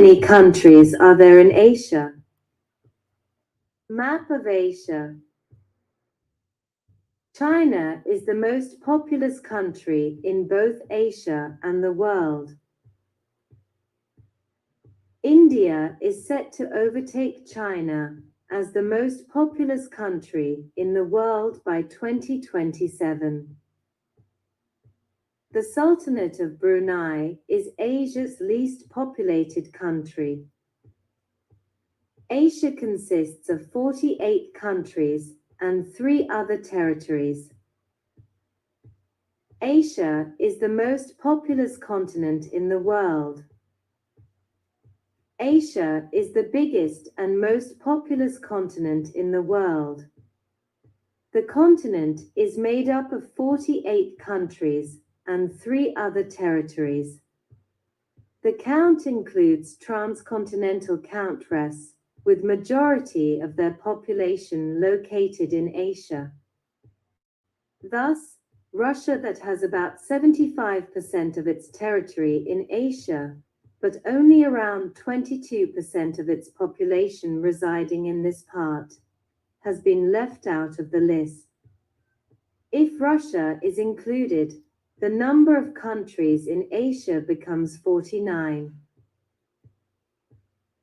many countries are there in Asia? Map of Asia. China is the most populous country in both Asia and the world. India is set to overtake China as the most populous country in the world by 2027. The Sultanate of Brunei is Asia's least populated country. Asia consists of 48 countries and 3 other territories. Asia is the most populous continent in the world. Asia is the biggest and most populous continent in the world. The continent is made up of 48 countries and 3 other territories. The count includes transcontinental countries, with majority of their population located in Asia. Thus, Russia that has about 75% of its territory in Asia, but only around 22% of its population residing in this part, has been left out of the list. If Russia is included, the number of countries in Asia becomes 49.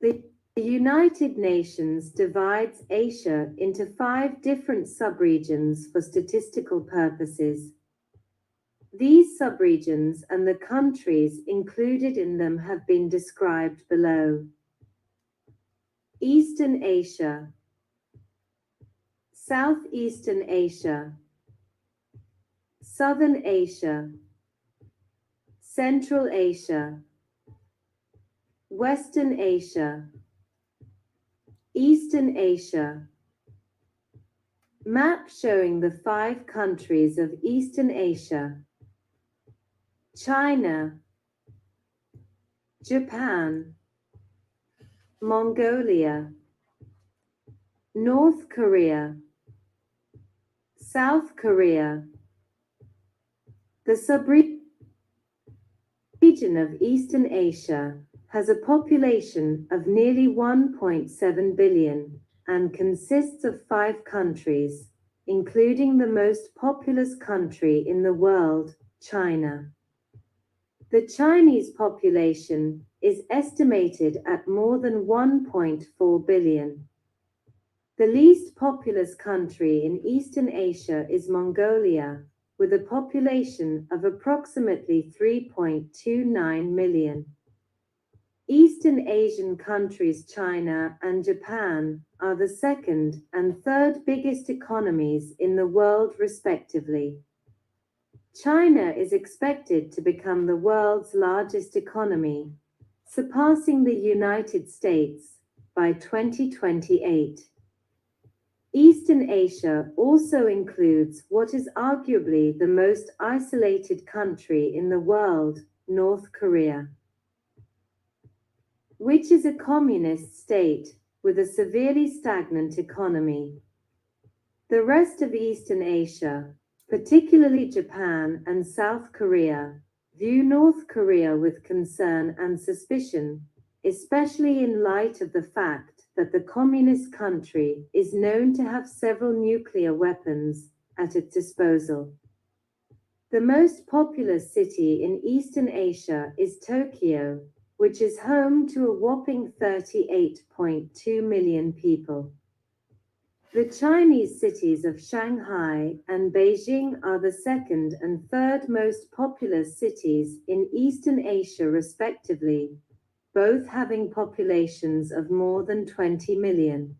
The United Nations divides Asia into 5 different subregions for statistical purposes. These subregions and the countries included in them have been described below. Eastern Asia, Southeastern Asia, Southern Asia, Central Asia, Western Asia, Eastern Asia. Map showing the 5 countries of Eastern Asia: China, Japan, Mongolia, North Korea, South Korea. The subregion of Eastern Asia has a population of nearly 1.7 billion and consists of 5 countries, including the most populous country in the world, China. The Chinese population is estimated at more than 1.4 billion. The least populous country in Eastern Asia is Mongolia, with a population of approximately 3.29 million. Eastern Asian countries China and Japan are the second and third biggest economies in the world respectively. China is expected to become the world's largest economy, surpassing the United States by 2028. Eastern Asia also includes what is arguably the most isolated country in the world, North Korea, which is a communist state with a severely stagnant economy. The rest of Eastern Asia, particularly Japan and South Korea, view North Korea with concern and suspicion, especially in light of the fact that the communist country is known to have several nuclear weapons at its disposal. The most populous city in Eastern Asia is Tokyo, which is home to a whopping 38.2 million people. The Chinese cities of Shanghai and Beijing are the second and third most populous cities in Eastern Asia respectively, both having populations of more than 20 million.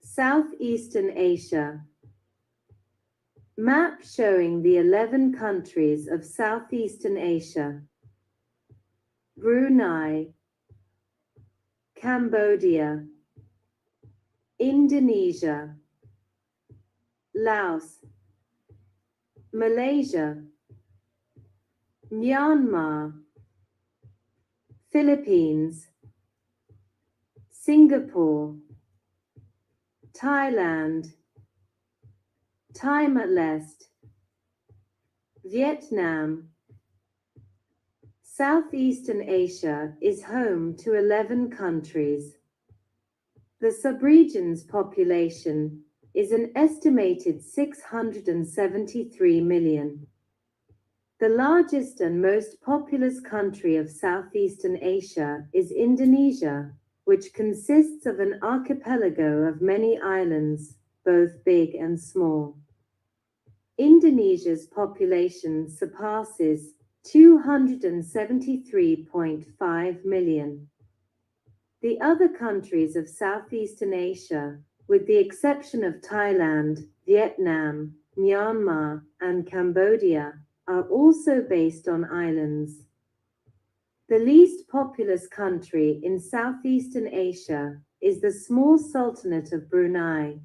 Southeastern Asia. Map showing the 11 countries of Southeastern Asia: Brunei, Cambodia, Indonesia, Laos, Malaysia, Myanmar, Philippines, Singapore, Thailand, Timor-Leste, Vietnam, Southeastern Asia is home to 11 countries. The subregion's population is an estimated 673 million. The largest and most populous country of Southeastern Asia is Indonesia, which consists of an archipelago of many islands, both big and small. Indonesia's population surpasses 273.5 million. The other countries of Southeastern Asia, with the exception of Thailand, Vietnam, Myanmar, and Cambodia, are also based on islands. The least populous country in Southeastern Asia is the small Sultanate of Brunei,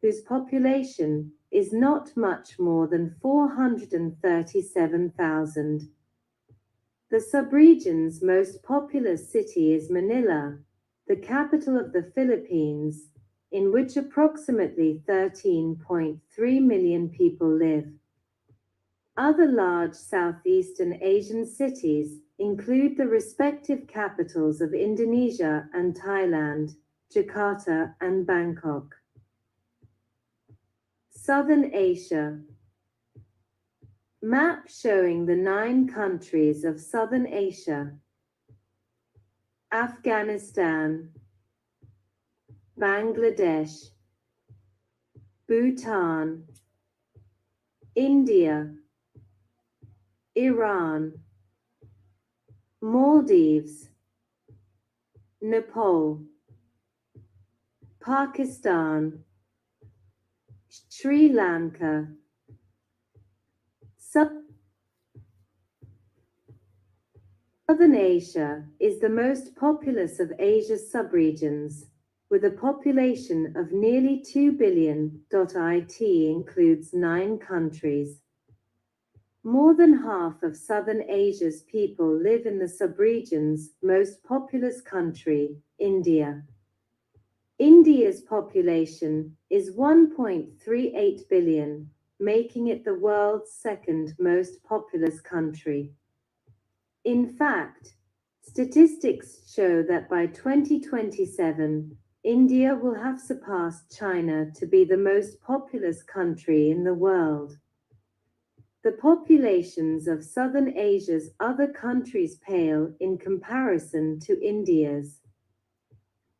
whose population is not much more than 437,000. The subregion's most populous city is Manila, the capital of the Philippines, in which approximately 13.3 million people live. Other large Southeastern Asian cities include the respective capitals of Indonesia and Thailand, Jakarta and Bangkok. Southern Asia. Map showing the 9 countries of Southern Asia: Afghanistan, Bangladesh, Bhutan, India, Iran, Maldives, Nepal, Pakistan, Sri Lanka. Southern Asia is the most populous of Asia's subregions, with a population of nearly 2 billion. It includes 9 countries. More than half of Southern Asia's people live in the subregion's most populous country, India. India's population is 1.38 billion, making it the world's second most populous country. In fact, statistics show that by 2027, India will have surpassed China to be the most populous country in the world. The populations of Southern Asia's other countries pale in comparison to India's.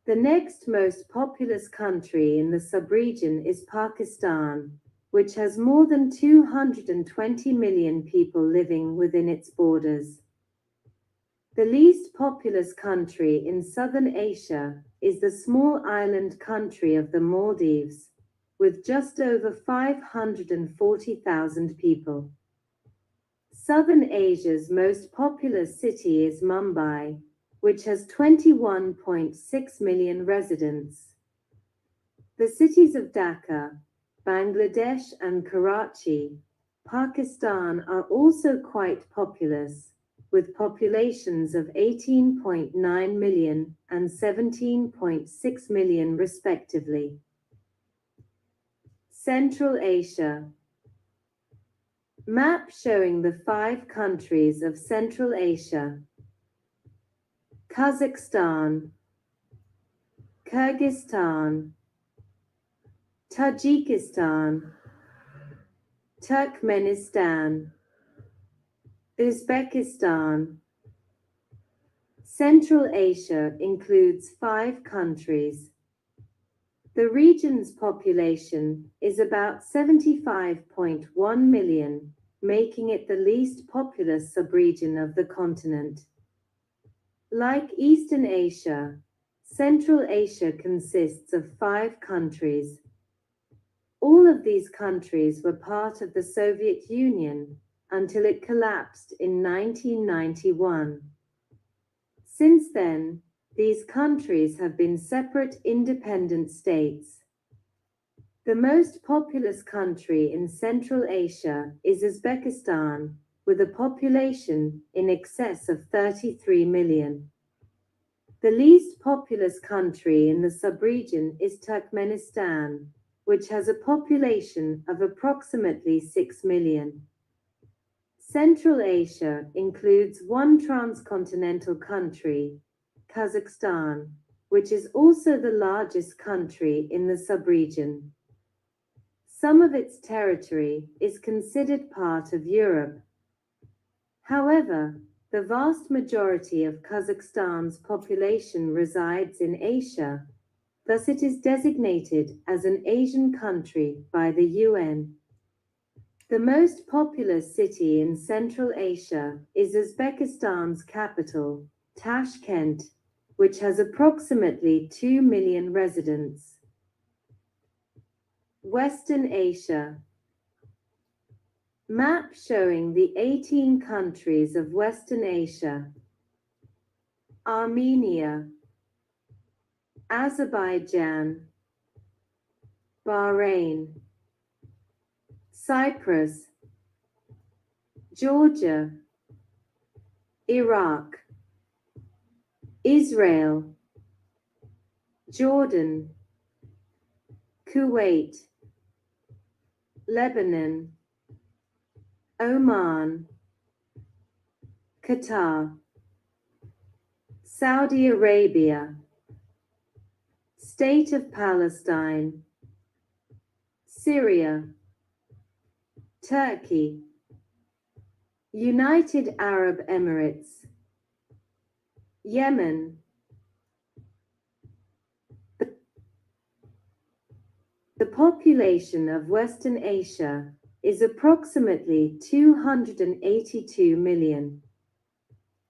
The next most populous country in the subregion is Pakistan, which has more than 220 million people living within its borders. The least populous country in Southern Asia is the small island country of the Maldives, with just over 540,000 people. Southern Asia's most populous city is Mumbai, which has 21.6 million residents. The cities of Dhaka, Bangladesh, and Karachi, Pakistan are also quite populous, with populations of 18.9 million and 17.6 million respectively. Central Asia. Map showing the 5 countries of Central Asia: Kazakhstan, Kyrgyzstan, Tajikistan, Turkmenistan, Uzbekistan. Central Asia includes 5 countries. The region's population is about 75.1 million, making it the least populous subregion of the continent. Like Eastern Asia, Central Asia consists of 5 countries. All of these countries were part of the Soviet Union until it collapsed in 1991. Since then, these countries have been separate independent states. The most populous country in Central Asia is Uzbekistan, with a population in excess of 33 million. The least populous country in the subregion is Turkmenistan, which has a population of approximately 6 million. Central Asia includes one transcontinental country, Kazakhstan, which is also the largest country in the subregion. Some of its territory is considered part of Europe. However, the vast majority of Kazakhstan's population resides in Asia, thus it is designated as an Asian country by the UN. The most populous city in Central Asia is Uzbekistan's capital, Tashkent, which has approximately 2 million residents. Western Asia. Map showing the 18 countries of Western Asia. Armenia, Azerbaijan, Bahrain, Cyprus, Georgia, Iraq, Israel, Jordan, Kuwait, Lebanon, Oman, Qatar, Saudi Arabia, State of Palestine, Syria, Turkey, United Arab Emirates, Yemen. The population of Western Asia is approximately 282 million.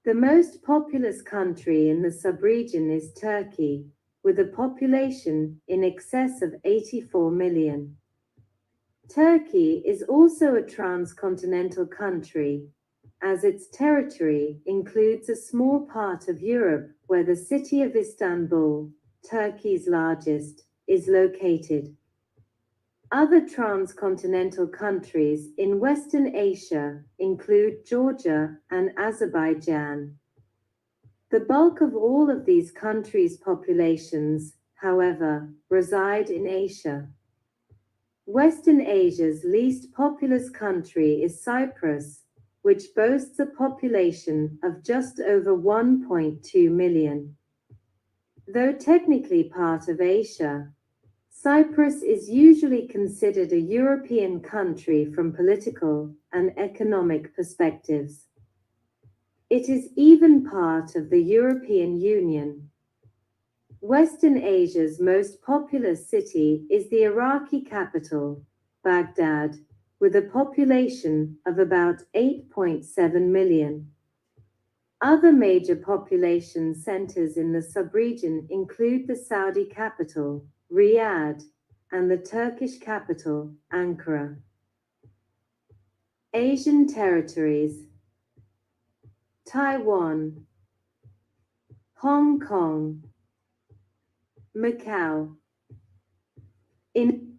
The most populous country in the subregion is Turkey, with a population in excess of 84 million. Turkey is also a transcontinental country, as its territory includes a small part of Europe where the city of Istanbul, Turkey's largest, is located. Other transcontinental countries in Western Asia include Georgia and Azerbaijan. The bulk of all of these countries' populations, however, reside in Asia. Western Asia's least populous country is Cyprus, which boasts a population of just over 1.2 million. Though technically part of Asia, Cyprus is usually considered a European country from political and economic perspectives. It is even part of the European Union. Western Asia's most populous city is the Iraqi capital, Baghdad, with a population of about 8.7 million. Other major population centers in the subregion include the Saudi capital, Riyadh, and the Turkish capital, Ankara. Asian territories: Taiwan, Hong Kong, Macau. In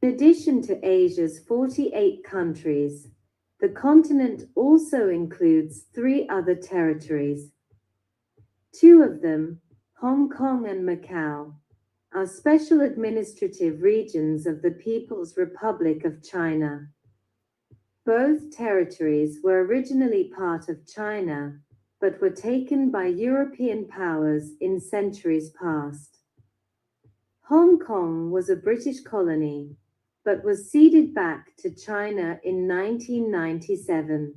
addition to Asia's 48 countries, the continent also includes 3 other territories. 2 of them, Hong Kong and Macau, are special administrative regions of the People's Republic of China. Both territories were originally part of China, but were taken by European powers in centuries past. Hong Kong was a British colony, but was ceded back to China in 1997.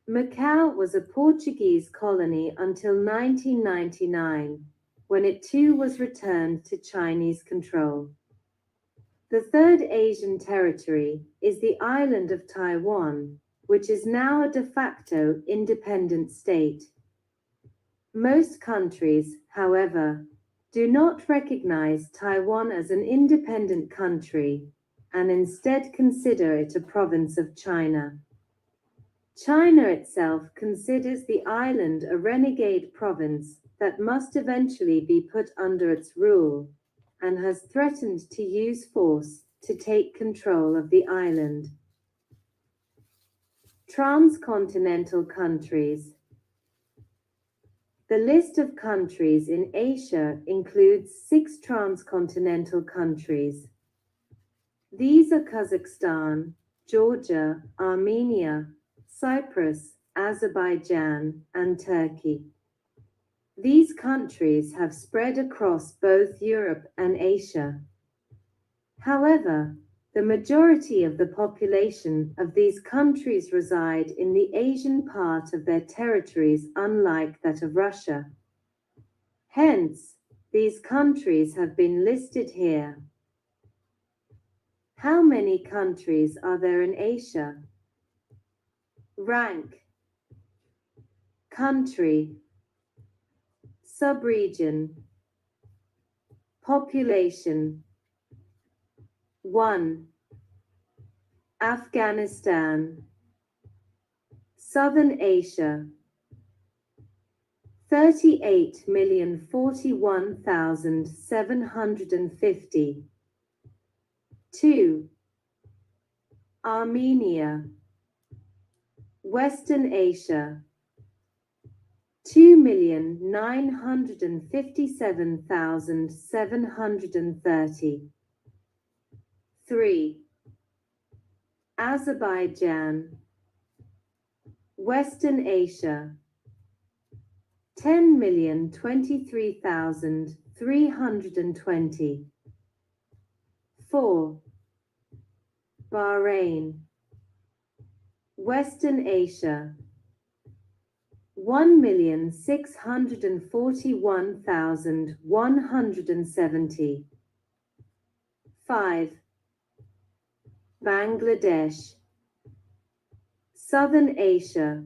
Macau was a Portuguese colony until 1999, when it too was returned to Chinese control. The third Asian territory is the island of Taiwan, which is now a de facto independent state. Most countries, however, do not recognize Taiwan as an independent country, and instead consider it a province of China. China itself considers the island a renegade province that must eventually be put under its rule, and has threatened to use force to take control of the island. Transcontinental countries. The list of countries in Asia includes 6 transcontinental countries. These are Kazakhstan, Georgia, Armenia, Cyprus, Azerbaijan, and Turkey. These countries have spread across both Europe and Asia. However, the majority of the population of these countries reside in the Asian part of their territories, unlike that of Russia. Hence, these countries have been listed here. How many countries are there in Asia? Rank. Country. Subregion. Population. 1. Afghanistan. Southern Asia. 38,041,750. 2. Armenia. Western Asia. 2,957,730. 3. Azerbaijan. Western Asia. 10,023,320. 4. Bahrain. Western Asia. 1,641,170. 5. Bangladesh. Southern Asia.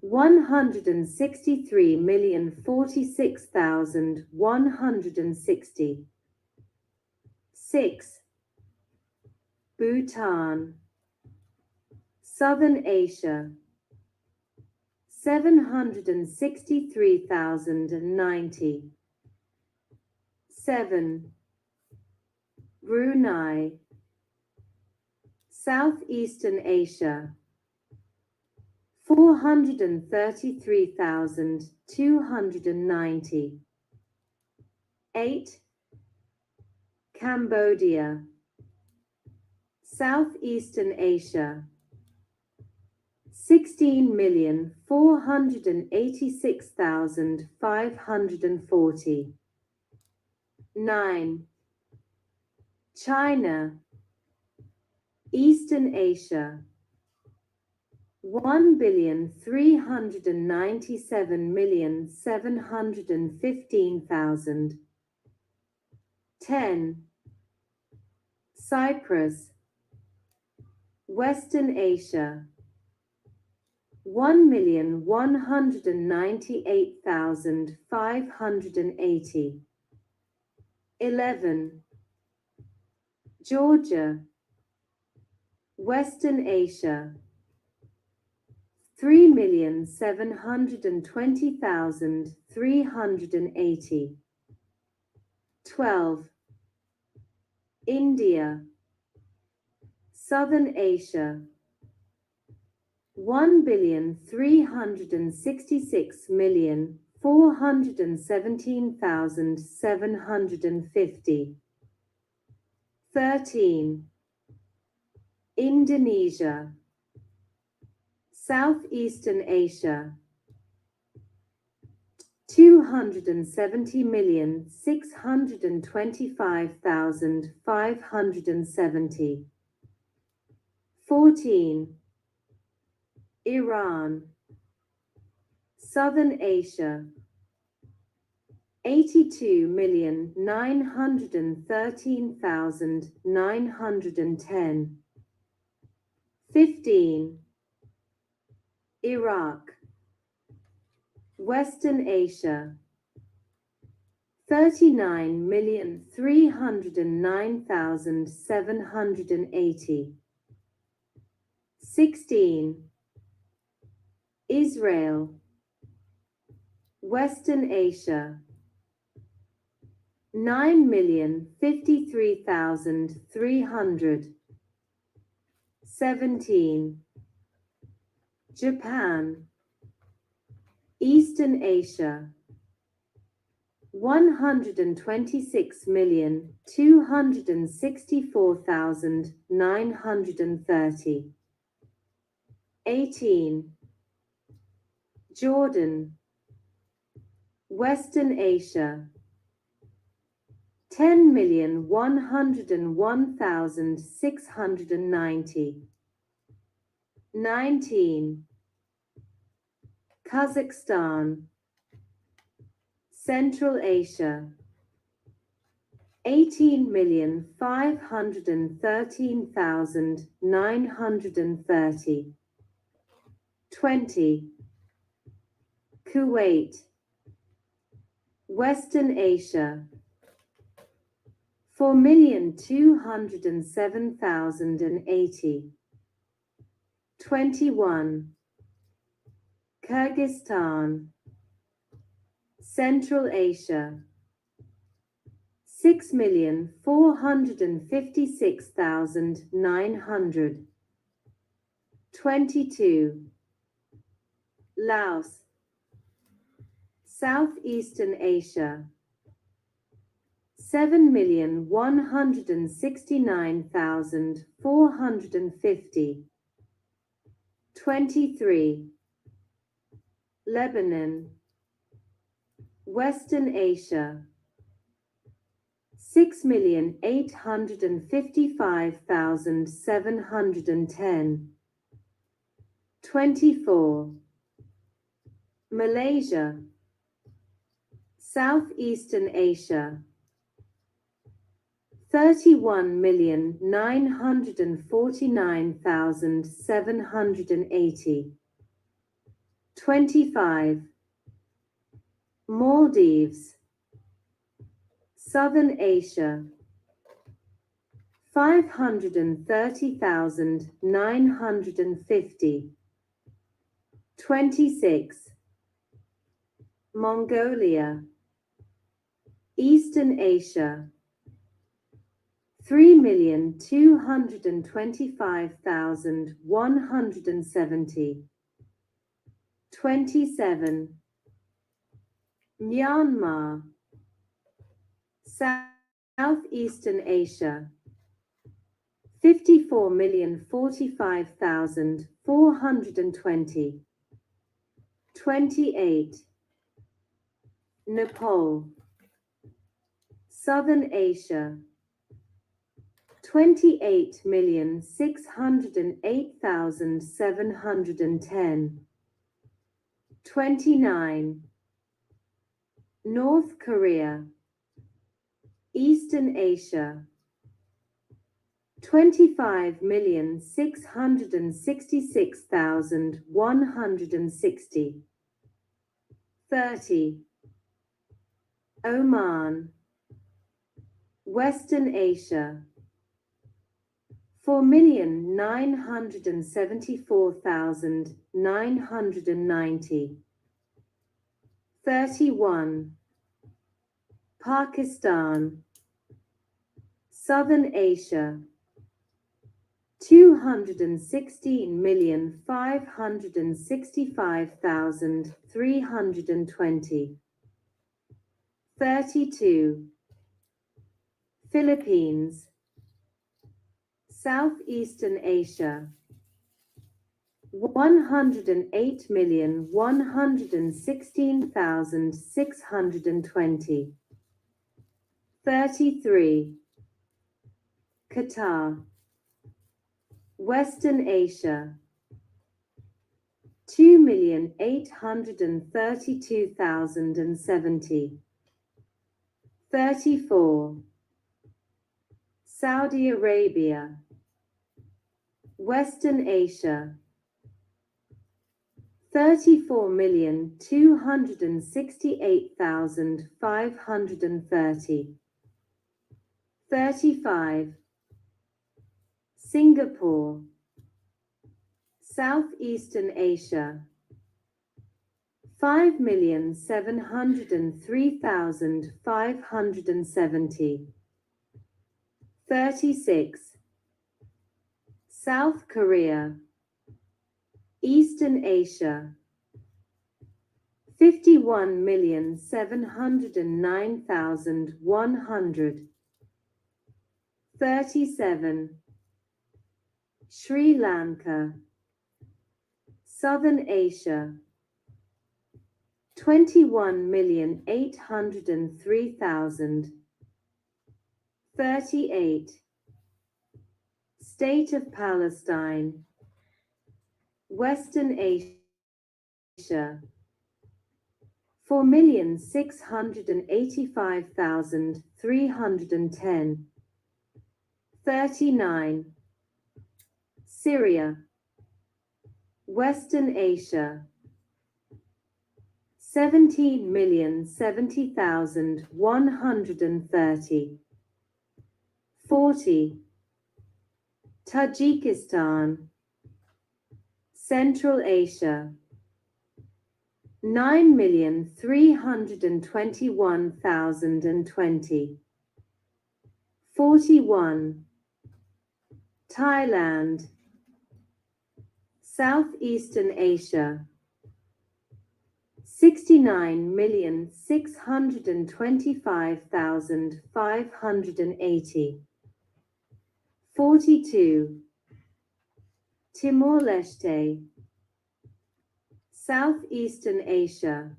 163,046,160. 6. Bhutan. Southern Asia. 763,090. 7. Brunei. Southeastern Asia. 433,290. 8. Cambodia. Southeastern Asia. 16,486,540. 9. China. Eastern Asia. 1,397,715,000. 10. Cyprus. Western Asia. 1,198,580. 11. Georgia. Western Asia. 3,720,380. 12. India. Southern Asia. 1,366,417,750. 13. Indonesia. Southeastern Asia. 270,625,570. 14. Iran. Southern Asia. 82,913,910. 15. Iraq. Western Asia. 39,309,780. 16. Israel. Western Asia. 9,053,300. 17. Japan. Eastern Asia. 126,264,930. 18. Jordan, Western Asia, 10,101,690. 19. Kazakhstan, Central Asia, 18,513,930. 20. Kuwait, Western Asia, 4,207,080. 21. Kyrgyzstan, Central Asia, 6,456,900. 22. Laos, Southeastern Asia, 7,169,450. 23. Lebanon, Western Asia, 6,855,710. 24. Malaysia, Southeastern Asia, 31,949,780. 25. Maldives, Southern Asia, 530,950. 26. Mongolia, Eastern Asia, 3,225,170. 27. Myanmar, Southeastern Asia, 54,045,420. 28. Nepal, Southern Asia, 28,608,710. 29. North Korea, Eastern Asia, 25,666,160. 30. Oman, Western Asia, 4,974,990. 31. Pakistan, Southern Asia, 216,565,320. 32. Philippines, Southeastern Asia, 108,116,620. 33. Qatar, Western Asia, 2,832,070. 34. Saudi Arabia, Western Asia, 34,268,530. 35. Singapore, Southeastern Asia, 5,703,570. 36. South Korea, Eastern Asia, 51,709,100. 37. Sri Lanka, Southern Asia 21,803,038. State of Palestine Western Asia 4,685,310. 39. Syria Western Asia 17,070,130. 40. Tajikistan Central Asia 9,321,020. 41. Thailand Southeastern Asia 69,625,580. 42. Timor-Leste Southeastern Asia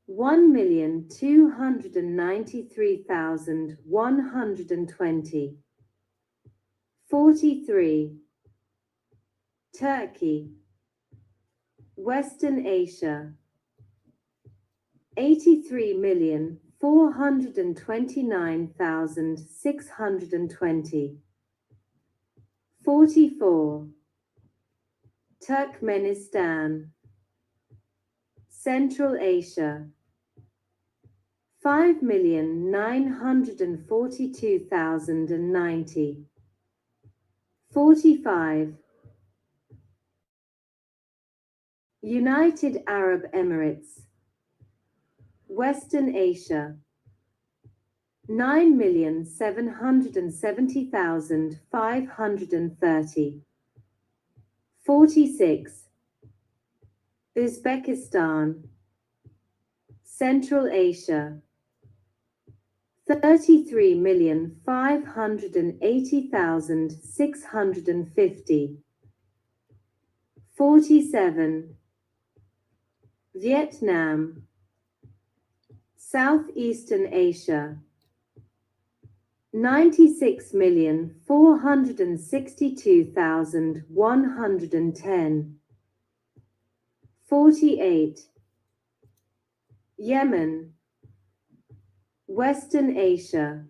1,293,120. 43. Turkey Western Asia 83,429,620. 44. Turkmenistan Central Asia 5,942,090. 45. United Arab Emirates Western Asia 9,770,530. 46. Uzbekistan Central Asia 33,580,650. 47. Vietnam Southeastern Asia 96,462,110. 48. Yemen Western Asia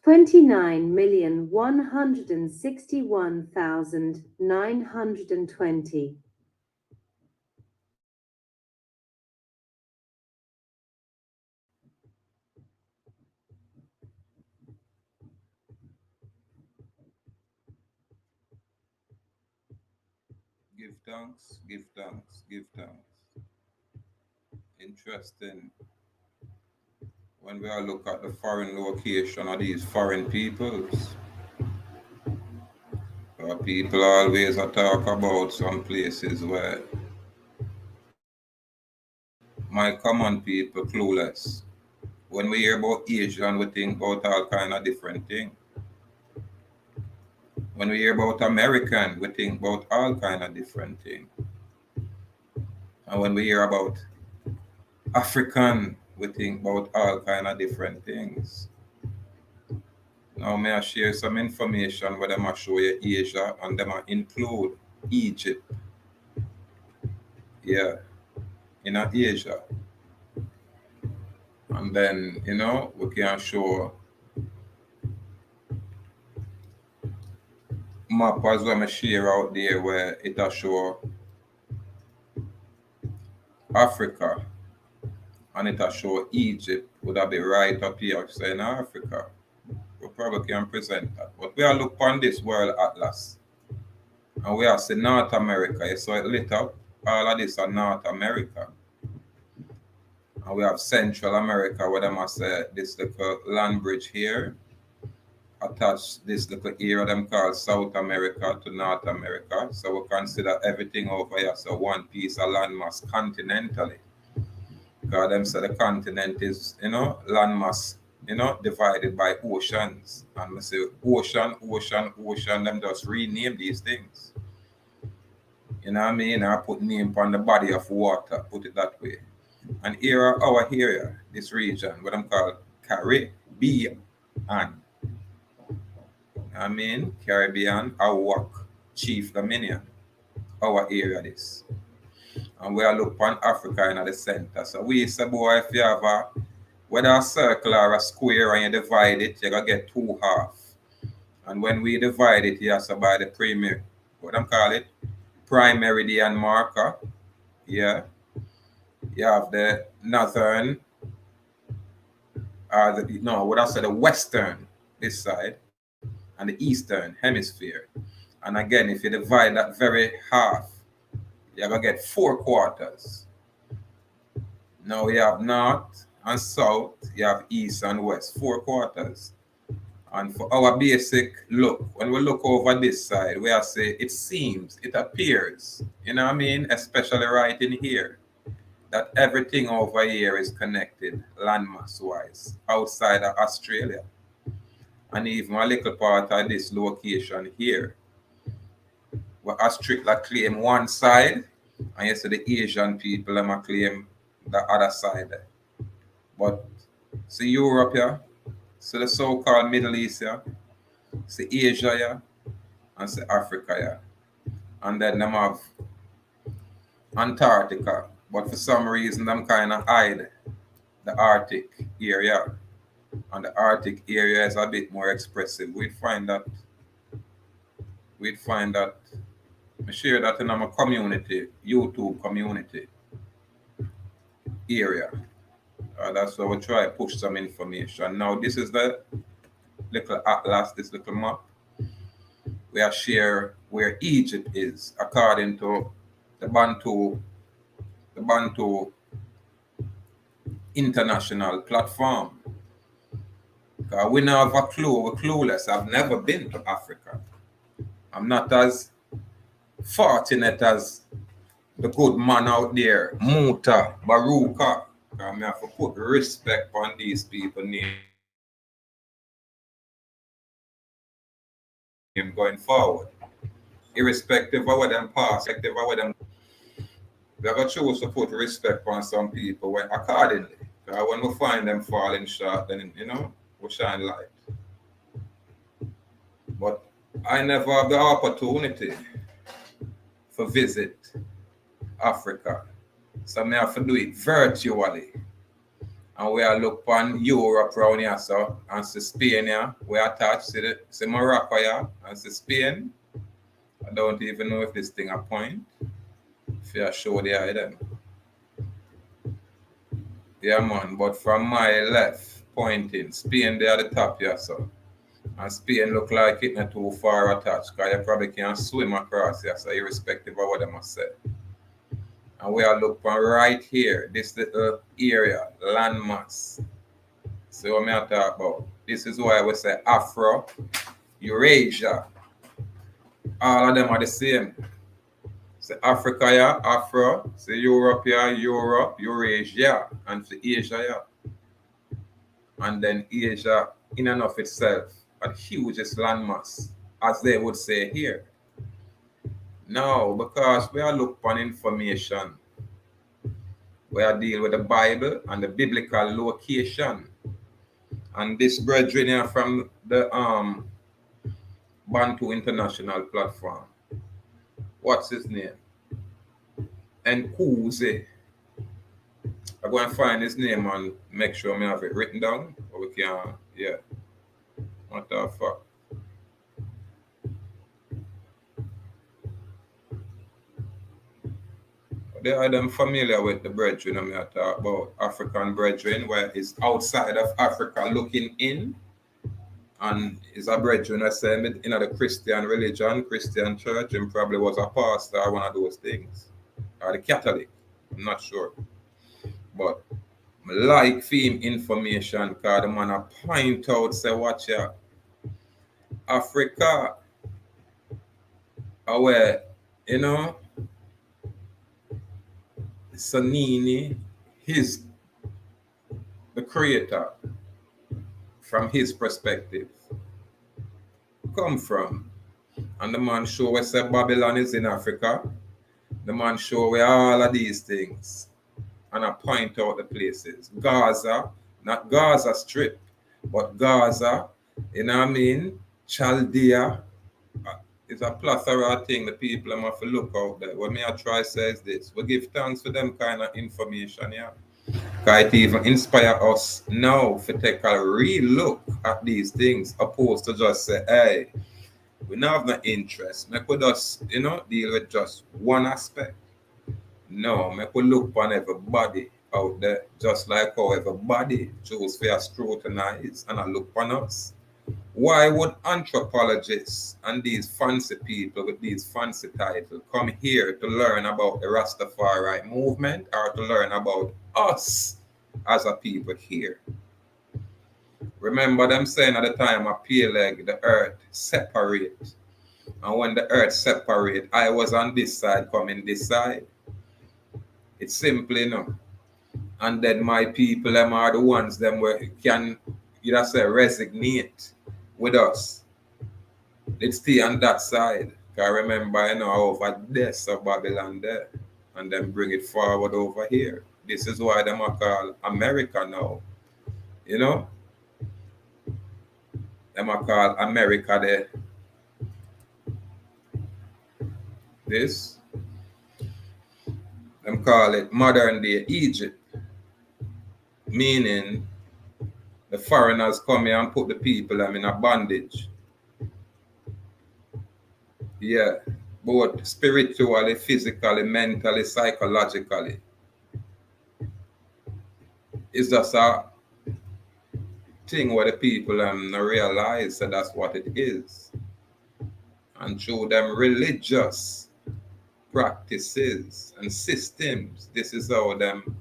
29,161,920. Give thanks, give thanks, give thanks. Interesting. When we all look at the foreign location of these foreign peoples, people always talk about some places where my common people clueless. When we hear about Asian, we think about all kind of different things. When we hear about American, we think about all kind of different things. And when we hear about African, we think about all kind of different things. Now, may I share some information where them I show you Asia and them I include Egypt. Yeah, in Asia. And then, we can show map as well I share out there where it will show Africa and it will show Egypt. Would that be right up here saying Africa? We probably can present that. But we are look on this world atlas. And we are see North America. You saw it lit up. All of this are North America. And we have Central America where they must say this little land bridge here. Attach this little area them called South America to North America. So we consider everything over here. So one piece of landmass continentally. Because them say the continent is, landmass, divided by oceans. And we say ocean, them just rename these things. You know what I mean? I put name on the body of water, put it that way. And here are our area, this region, what I'm called Caribbean. I mean, Caribbean, Ahuuahkhuu, Chief Dominion, our area this. And we are look on Africa in the center. So we say, boy, if you have whether a circle or a square and you divide it, you're going to get two halves. And when we divide it, you have to buy the primary, what I'm call it, prime meridian marker. Yeah. You have the northern, what I said, the western, this side, and the eastern hemisphere. And again, if you divide that very half, you're going to get 4 quarters. Now you have north and south, you have east and west, 4 quarters. And for our basic look, when we look over this side, we are say it seems, it appears, you know what I mean, especially right in here, that everything over here is connected landmass wise outside of Australia. And even a little part of this location here, where Australia claim one side, and you see the Asian people them claim the other side. But see Europe here, see the so-called Middle East here, see Asia here, and see Africa here. And then them have Antarctica. But for some reason them kind of hide the Arctic area. And the Arctic area is a bit more expressive. We'd find that I share that in our community, YouTube community area. That's why we try to push some information. Now this is the little atlas, this little map. We are share where Egypt is according to the Bantu international platform. We don't have a clue, we're clueless. I've never been to Africa. I'm not as fortunate as the good man out there, Muta, Baruka. I have to put respect on these people name going forward. Irrespective of what them past, irrespective of what them, we have to choose to put respect on some people when accordingly. When we find them falling short, then we shine light. But I never have the opportunity to visit Africa. So I have to do it virtually. And we are look on Europe around here, so and see Spain here. We attached to see Morocco here and see Spain. I don't even know if this thing a point. If you show the item. Yeah man, but from my left pointing, Spain there at the top here, so. And Spain look like it not too far attached, because you probably can swim across here, so irrespective of what they must say. And we are looking right here, this little area, landmass. So what I talk about? This is why we say Afro, Eurasia. All of them are the same. So Africa, yeah, Afro. So Europe, yeah, Europe, Eurasia, and for Asia, yeah. And then Asia, in and of itself, a hugest landmass, as they would say here. No, because we are looking for information. We are dealing with the Bible and the biblical location. And this brethren here from the Bantu International Platform. What's his name? Nkuze. I'm going to find his name and make sure I have it written down. Or we can, yeah. What the fuck? They are them familiar with the brethren I talk about, African brethren, where it's outside of Africa looking in. And is a brethren I say in the Christian religion, Christian church, and probably was a pastor or one of those things. Or the Catholic, I'm not sure. But I like theme information because the man point out, say, watch ya. Africa, where, Sanini, the creator, from his perspective, come from. And the man show us that Babylon is in Africa, The man show we all of these things. And I point out the places. Gaza, not Gaza Strip, but Gaza, you know what I mean? Chaldea. It's a plethora of things the people have to look out there. What me I try says this. We give thanks for them kind of information, yeah. Because it even inspire us now to take a real look at these things, opposed to just say, hey, we don't have no interest. Make we just, deal with just one aspect. No, make we look on everybody out there, just like how everybody choose to scrutinize and look on us. Why would anthropologists and these fancy people with these fancy titles come here to learn about the Rastafari movement or to learn about us as a people here? Remember them saying at the time of Peleg, the earth separate. And when the earth separate, I was on this side, coming this side. It's simply no. And then my people, them are the ones them where can, resignate with us. Let's stay on that side. Because remember, over there, so Babylon there. And then bring it forward over here. This is why them are called America now. Them are called America there. This. Them call it modern day Egypt. Meaning the foreigners come here and put the people in a bondage. Yeah, both spiritually, physically, mentally, psychologically. It's just a thing where the people realize that that's what it is. And through them religious practices and systems, this is how them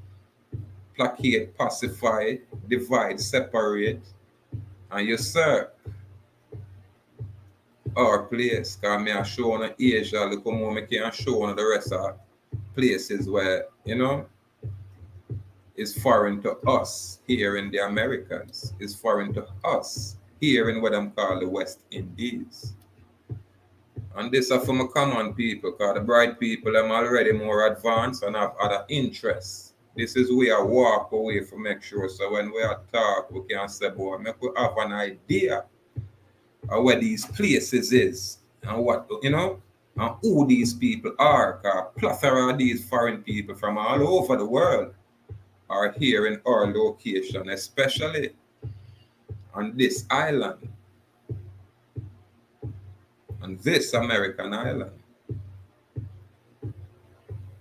placate, pacify, divide, separate, and usurp our place. Because me are showing Asia, look how more I can show the rest of places where, is foreign to us here in the Americas, is foreign to us here in what I'm called the West Indies. And this are from a common people, because the bright people are already more advanced and have other interests. This is where I walk away to make sure. So when we are talk, we can say, boy, make we have an idea of where these places is and what, and who these people are. Because a plethora of these foreign people from all over the world are here in our location, especially on this island, on this American island.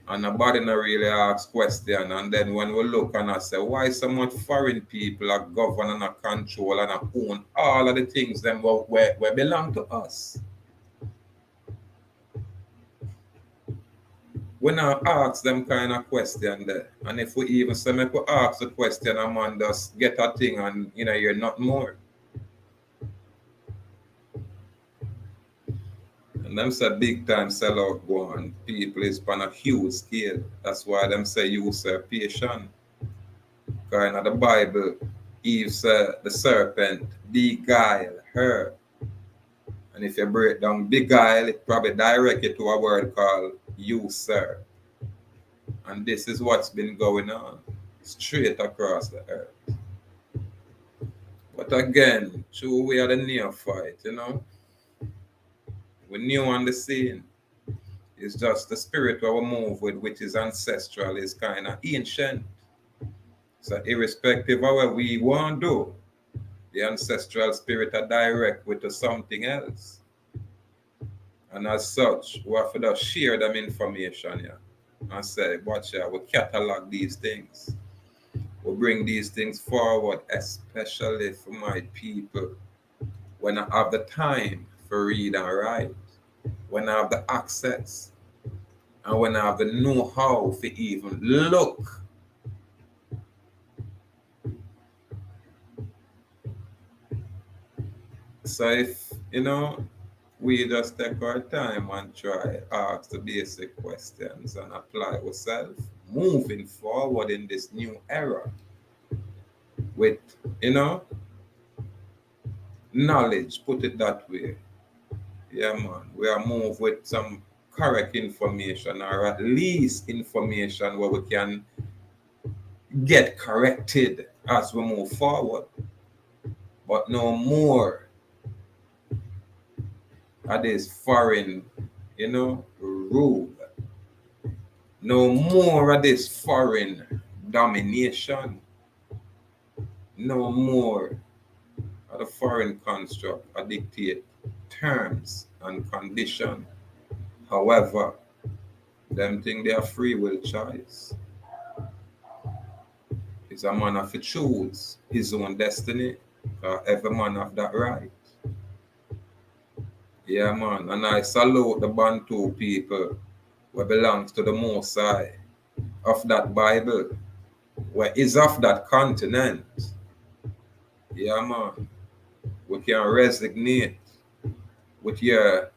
And nobody not really ask question. And then when we look and I say, why so much foreign people are govern and control and own all of the things them where belong to us? We now ask them kind of question there. And if we even say, make we ask the question, a man just get a thing and, you're not more. And them say big time sell out go on. People is on a huge scale. That's why them say usurpation. Because in the Bible, Eve said the serpent beguile her. And if you break down beguile, it probably direct it to a word called usurp. And this is what's been going on straight across the earth. But again, true, we are the neophyte, we new on the scene. It's just the spirit we move with, which is ancestral, is kind of ancient. So irrespective of what we want to do, the ancestral spirit are direct with something else. And as such, we have to just share them information here and say, watch here, we catalog these things. We bring these things forward, especially for my people. When I have the time for read and write, when I have the access, and when I have the know-how to even look. So if, we just take our time and try ask the basic questions and apply ourselves, moving forward in this new era with, knowledge, put it that way. Yeah, man. We are moved with some correct information, or at least information where we can get corrected as we move forward. But no more of this foreign, rule. No more of this foreign domination. No more of the foreign construct or dictate terms and conditions. However, them think they are free will choice. It's a man have to choose his own destiny. Every man have that right. Yeah, man. And I salute the Bantu people who belongs to the Most High of that Bible, where is of that continent. Yeah, man. We can resonate with your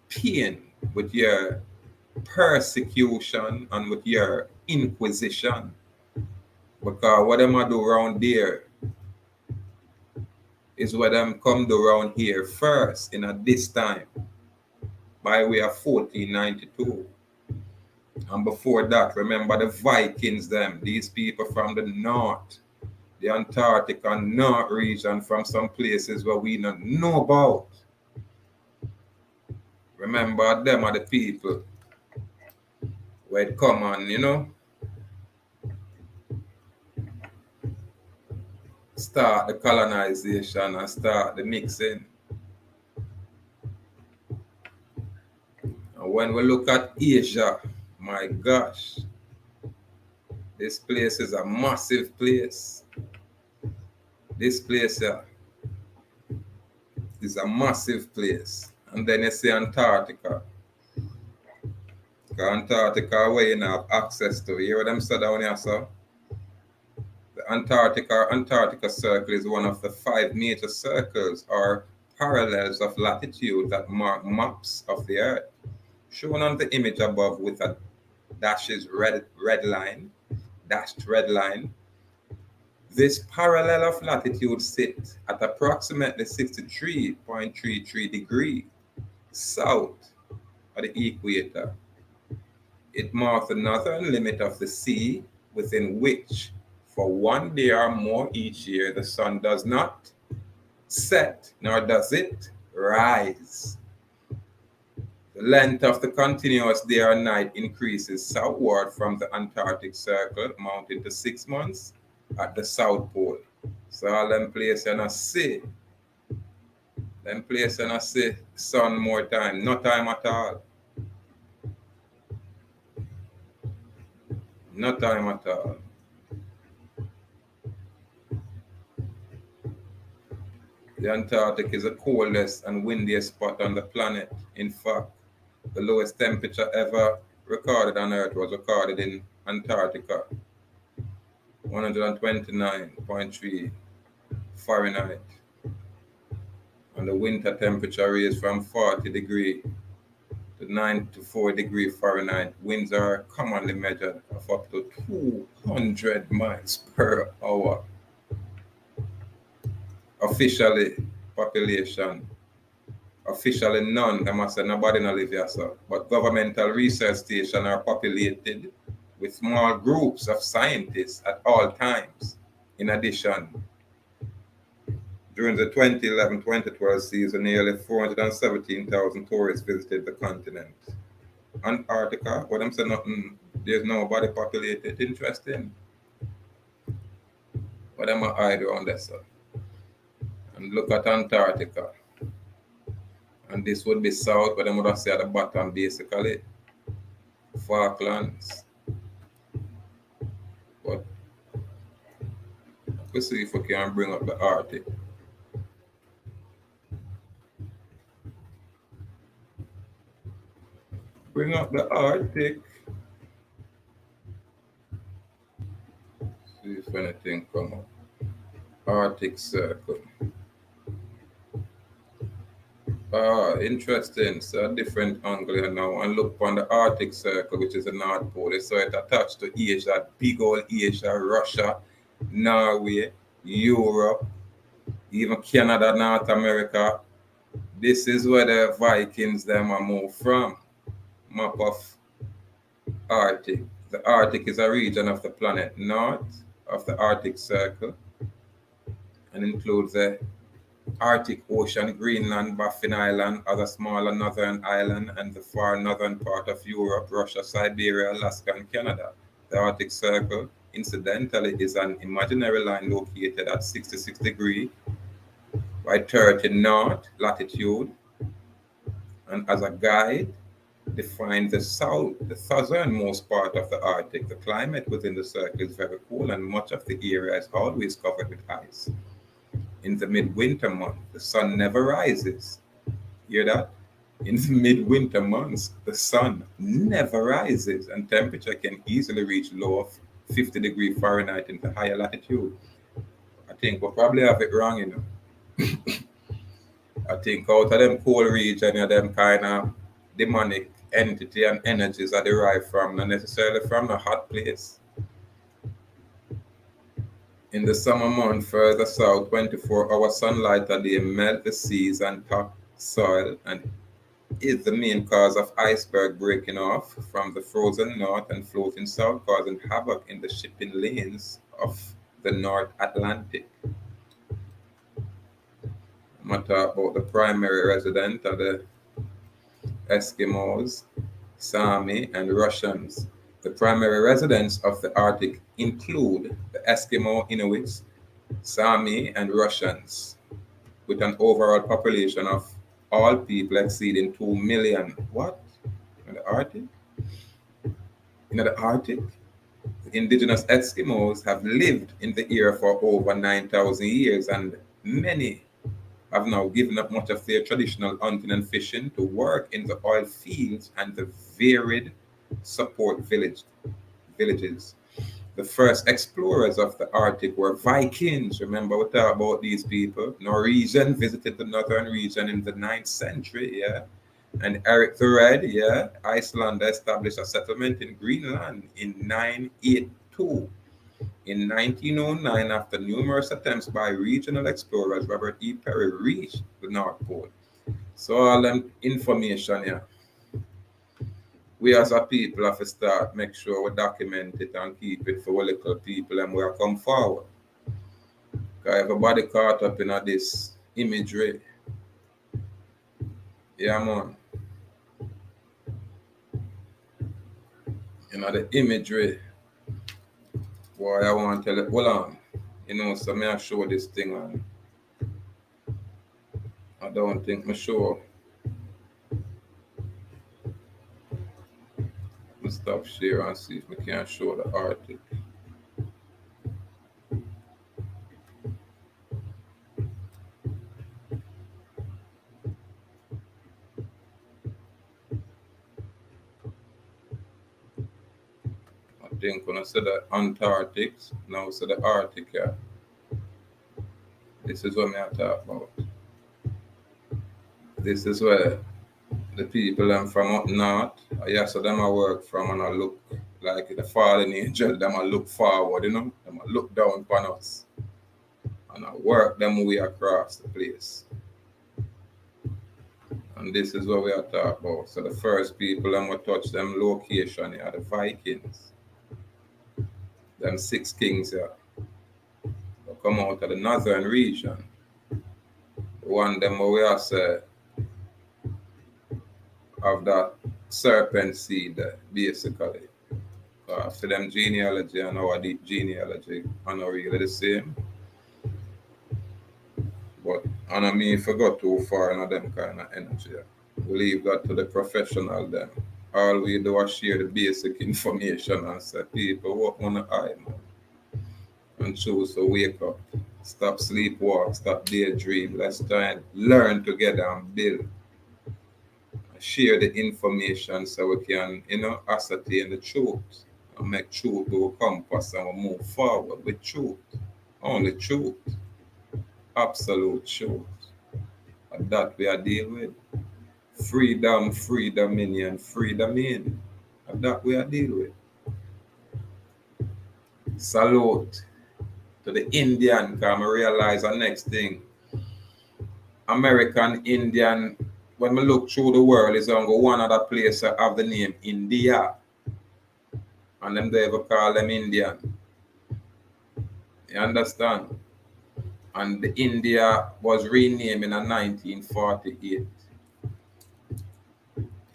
pain, with your persecution, and with your inquisition. Because what them a do around there is what them come do around here first in at this time, by way of 1492. And before that, remember the Vikings them, these people from the north, the Antarctic and North region, from some places where we don't know about. Remember them are the people where it come on, start the colonization and start the mixing. And when we look at Asia, my gosh, this place is a massive place. This place here is a massive place. And then you see Antarctica. Antarctica where you have access to. You hear what them say down here, sir? The Antarctica Circle is one of the 5 major circles or parallels of latitude that mark maps of the Earth. Shown on the image above with a dashed red line. This parallel of latitude sits at approximately 63.33 degrees south of the equator. It marks the northern limit of the sea, within which, for 1 day or more each year, the sun does not set, nor does it rise. The length of the continuous day or night increases southward from the Antarctic Circle, amounting to 6 months at the South Pole. So all them places and I see, sun more time, no time at all. No time at all. The Antarctic is the coldest and windiest spot on the planet. In fact, the lowest temperature ever recorded on Earth was recorded in Antarctica, 129.3 Fahrenheit. And the winter temperature ranges from 40 degrees to 94 degrees Fahrenheit. Winds are commonly measured of up to 200 miles per hour. Officially, population. Officially none, they must say nobody no live here, sir. But governmental research stations are populated with small groups of scientists at all times. In addition, during the 2011-2012 season, nearly 417,000 tourists visited the continent. Antarctica, what I'm saying, nothing, there's nobody populated. Interesting. But I'm a hide around there, sir. And look at Antarctica. And this would be south, but I'm going to say at the bottom, basically, Falklands. But let's see if we can bring up the Arctic. Bring up the Arctic. See if anything come up. Arctic Circle. Interesting. So a different angle here now. And look on the Arctic Circle, which is the North Pole. So it attached to Asia, big old Asia, Russia, Norway, Europe, even Canada, North America. This is where the Vikings them are moved from. map of Arctic. The Arctic is a region of the planet north of the Arctic Circle and includes the Arctic Ocean, Greenland, Baffin Island, other smaller northern island, and the far northern part of Europe, Russia, Siberia, Alaska, and Canada. The Arctic Circle, incidentally, is an imaginary line located at 66 degrees by 30 north latitude, and as a guide, defines the southernmost part of the Arctic. The climate within the circle is very cool, and much of the area is always covered with ice. In the midwinter month, the sun never rises. Hear that? In the midwinter months, the sun never rises, and temperature can easily reach low of 50 degrees Fahrenheit in the higher latitude. I think we'll probably have it wrong, you know. I think out of them cold region, them kind of demonic entity and energies are derived from, not necessarily from a hot place. In the summer month, further south, 24-hour sunlight a day melt the seas and top soil and is the main cause of iceberg breaking off from the frozen north and floating south, causing havoc in the shipping lanes of the North Atlantic. I'm going to talk about the primary resident of the Eskimos, Sami, and Russians. The primary residents of the Arctic include the Eskimo Inuits, Sami, and Russians, with an overall population of all people exceeding 2 million. What? In the Arctic? In the Arctic? The indigenous Eskimos have lived in the area for over 9,000 years, and many have now given up much of their traditional hunting and fishing to work in the oil fields and the varied support villages. The first explorers of the Arctic were Vikings. Remember, we talk about these people. Norwegian visited the northern region in the 9th century, yeah. And Eric the Red, yeah, Icelander established a settlement in Greenland in 982. In 1909, after numerous attempts by regional explorers, Robert E. Peary reached the North Pole. So all them information here, we as a people have to start make sure we document it and keep it for our little people and we'll come forward. Because everybody caught up in this imagery. Yeah, man. You know, the imagery. Boy, I want to tell it, hold on. You know, so may I show this thing on. I don't think me sure. Let's stop share and see if we can show the article. I think when I said the Antarctic, now I said the Arctic. Yeah. This is what I talk about. This is where the people I'm from up north, yeah, so them I work from and I look like the fallen angel, them I look forward, you know, them I look down upon us. And I work them way across the place. And this is what we are talking about. So the first people I'm gonna touch them location here, the Vikings. Them 6 kings here. They come out of the northern region. The one them we are say of that serpent seed, basically. For them genealogy and our genealogy are not really the same. But I mean, if I go too far in them kind of energy, we leave that to the professional then. All we do is share the basic information and say, people, what on the eye, man? And choose to wake up. Stop sleepwalk, stop daydream. Let's try and learn together and build. Share the information so we can, you know, ascertain the truth and make truth go compass and we move forward with truth. Only truth. Absolute truth. And that we are dealing with. Freedom, freedom in, freedom in. And that we are dealing with. Salute to the Indian, because I realize the next thing. American Indian when we look through the world, is only one other place that have the name India. And them they ever call them Indian. You understand? And the India was renamed in 1948.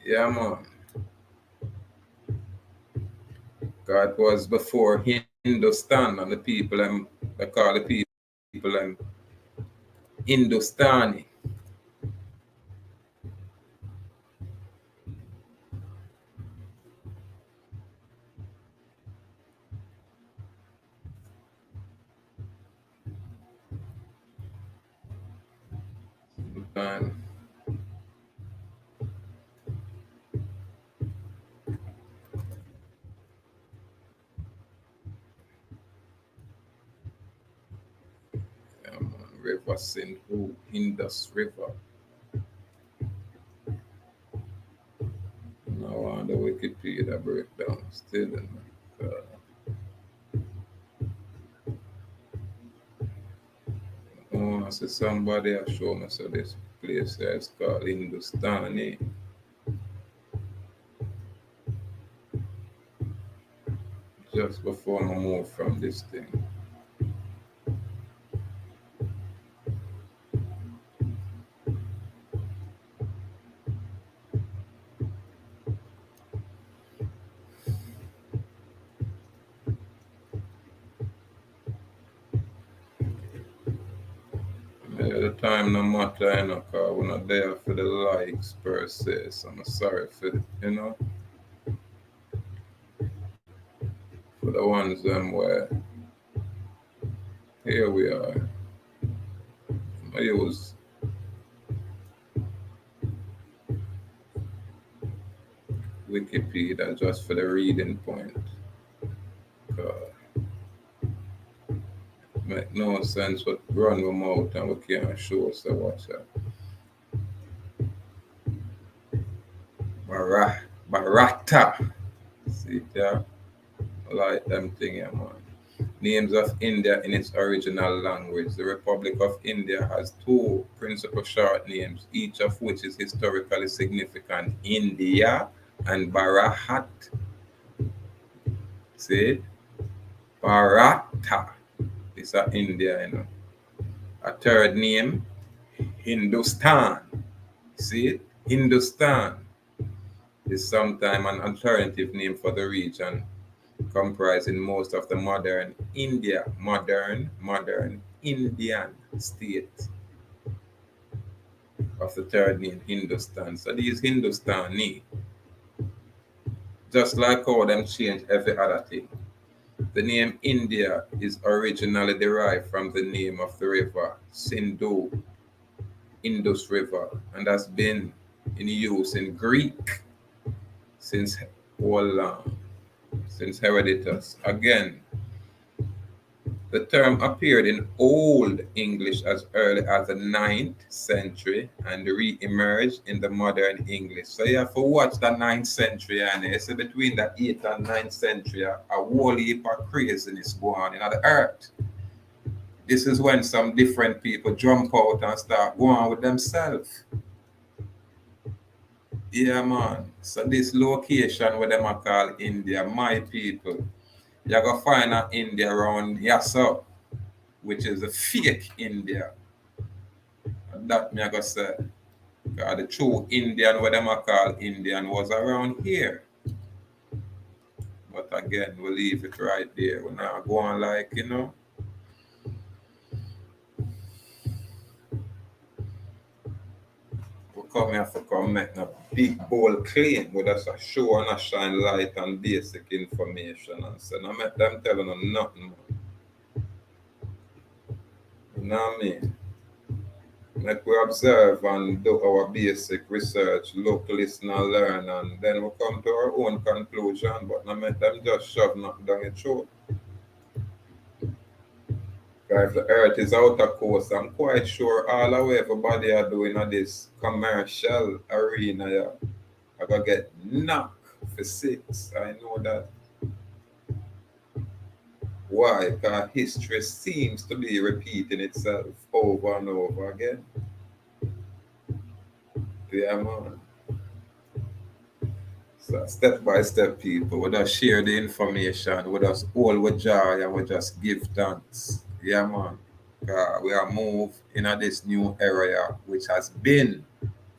Yeah, man. God was before Hindustan, and the people they call the people Hindustani. And yeah, man. River Sindhu, Indus River. Now on the Wikipedia breakdown still in I see somebody has shown us this place here is called Hindustani. Just before I move from this thing. Yeah, the time no matter, you know, because we're not there for the likes per se. So I'm sorry for, for the ones them where here we are. I use Wikipedia just for the reading point. Make no sense what run them out and we can't show us the watch out. Barata. See there? I like them thing here, man. Names of India in its original language. The Republic of India has two principal short names, each of which is historically significant: India and Barahat. See? Bharata is a India, A third name, Hindustan. See it? Hindustan is sometimes an alternative name for the region, comprising most of the modern Indian state of the third name, Hindustan. So these Hindustani, just like how them change every other thing. The name India is originally derived from the name of the river Sindhu, Indus River, and has been in use in Greek since since Herodotus. Again, the term appeared in Old English as early as the 9th century and re-emerged in the modern English. So you have to watch the 9th century, and you see between the 8th and 9th century, a whole heap of craziness going on in the earth. This is when some different people jump out and start going with themselves. Yeah, man. So this location where them are called India, my people, you're going to find an India around Yasa, which is a fake India. And that me I going to say. Because the true Indian, what them are called Indian, was around here. But again, we'll leave it right there. We're not going like, we come here for come make a big bold claim with us a show and a shine light and basic information and so I make them telling them nothing. You know what I mean? Like we observe and do our basic research, look, listen and learn, and then we come to our own conclusion, but I make them just shove nothing down your throat. If the earth is out of course, I'm quite sure all the way everybody are doing at this commercial arena, yeah, I gotta get knocked for six. I know that. Why? Because history seems to be repeating itself over and over again. Yeah, man. So step by step, people, we just share the information, we just hold with joy and we just give thanks. Yeah, man. We are moved in this new area which has been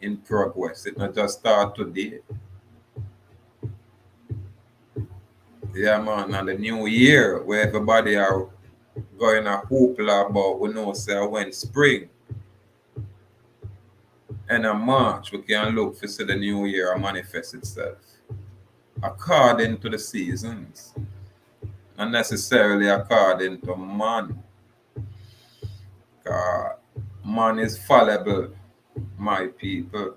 in progress. It not just start today. Yeah, man. And the new year where everybody are going a hoopla about, we know say when spring and in March we can look to see the new year manifest itself according to the seasons, not necessarily according to man. God, man is fallible, my people.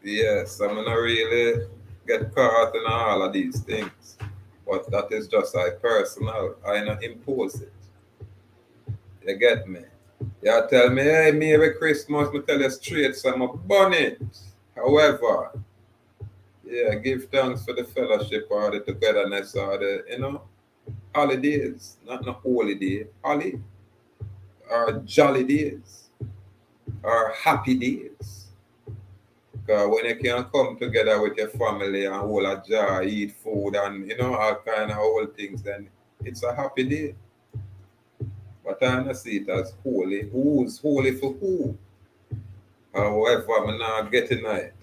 Yes, I'm gonna really get caught in all of these things. But that is just like personal. I not impose it. You get me? You tell me, hey, Merry Christmas, me tell you straight, so I'm a bun it. However, yeah, give thanks for the fellowship or the togetherness or the, holidays, not no holiday, holly, or jolly days, or happy days. Because when you can come together with your family and hold a jar, eat food and, all kind of old things, then it's a happy day. But I don't see it as holy. Who's holy for who? However, I'm not getting it.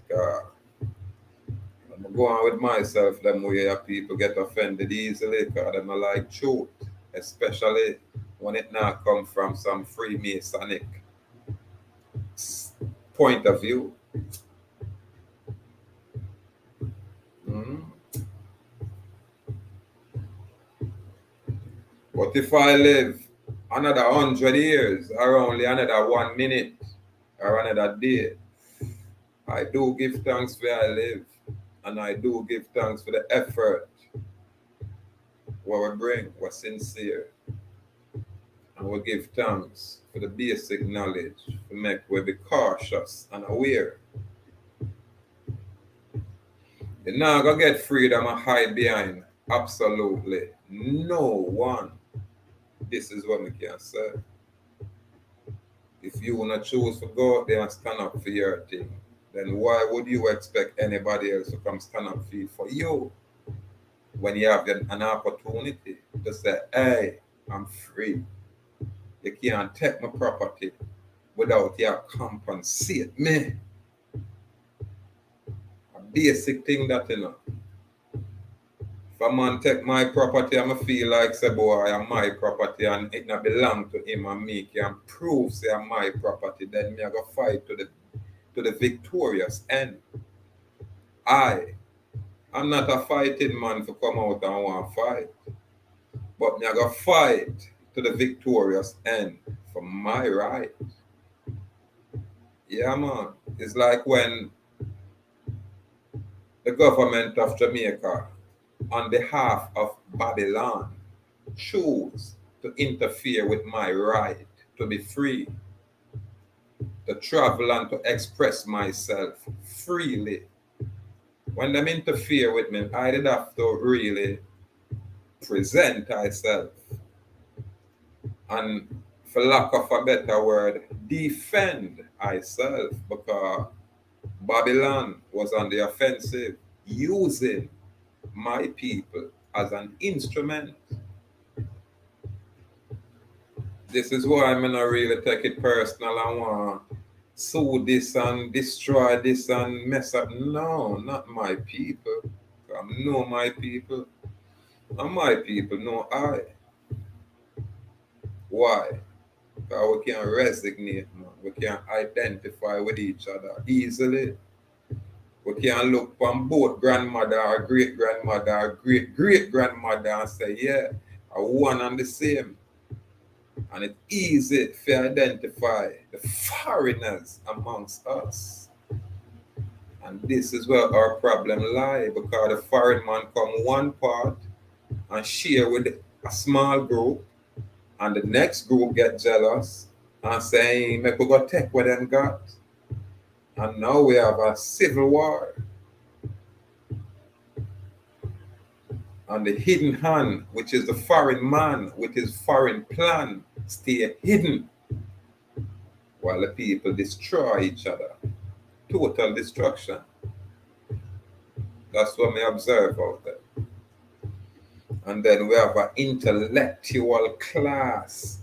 I'm going with myself, them way people get offended easily because they don't like truth, especially when it now come from some Freemasonic point of view. Mhm. But if I live another 100 years or only another 1 minute or another day, I do give thanks where I live and I do give thanks for the effort what we bring, we're sincere. And we give thanks for the basic knowledge to make we be cautious and aware. You're not gonna get freedom and hide behind absolutely no one. This is what we can say. If you wanna choose to go out there and stand up for your thing, then why would you expect anybody else to come stand up for you when you have an opportunity to say, hey, I'm free. You can't take my property without you compensate me. A basic thing that if a man take my property, I'ma feel like say boy I'm my property and it not belong to him and me can prove say I'm my property, then me I go fight to the victorious end. I'm not a fighting man to come out and want to fight. But me I go fight to the victorious end for my right. Yeah man. It's like when the government of Jamaica, on behalf of Babylon, choose to interfere with my right to be free, to travel and to express myself freely. When them interfere with me, I did have to really present myself and, for lack of a better word, defend myself because Babylon was on the offensive, using my people as an instrument. This is why I'm not really take it personal. I want sue this and destroy this and mess up. No, not my people. I know my people. And my people know I. Why? Because we can resonate, man. We can identify with each other easily. We can look from both grandmother or great grandmother or great great grandmother and say, yeah, are one and the same. And it's easy to identify the foreigners amongst us. And this is where our problem lies because the foreign man come one part and share with a small group, and the next group get jealous and say, make we go take what them got. And now we have a civil war. And the hidden hand, which is the foreign man with his foreign plan, stay hidden. while the people destroy each other. Total destruction. That's what I observe out there. And then we have an intellectual class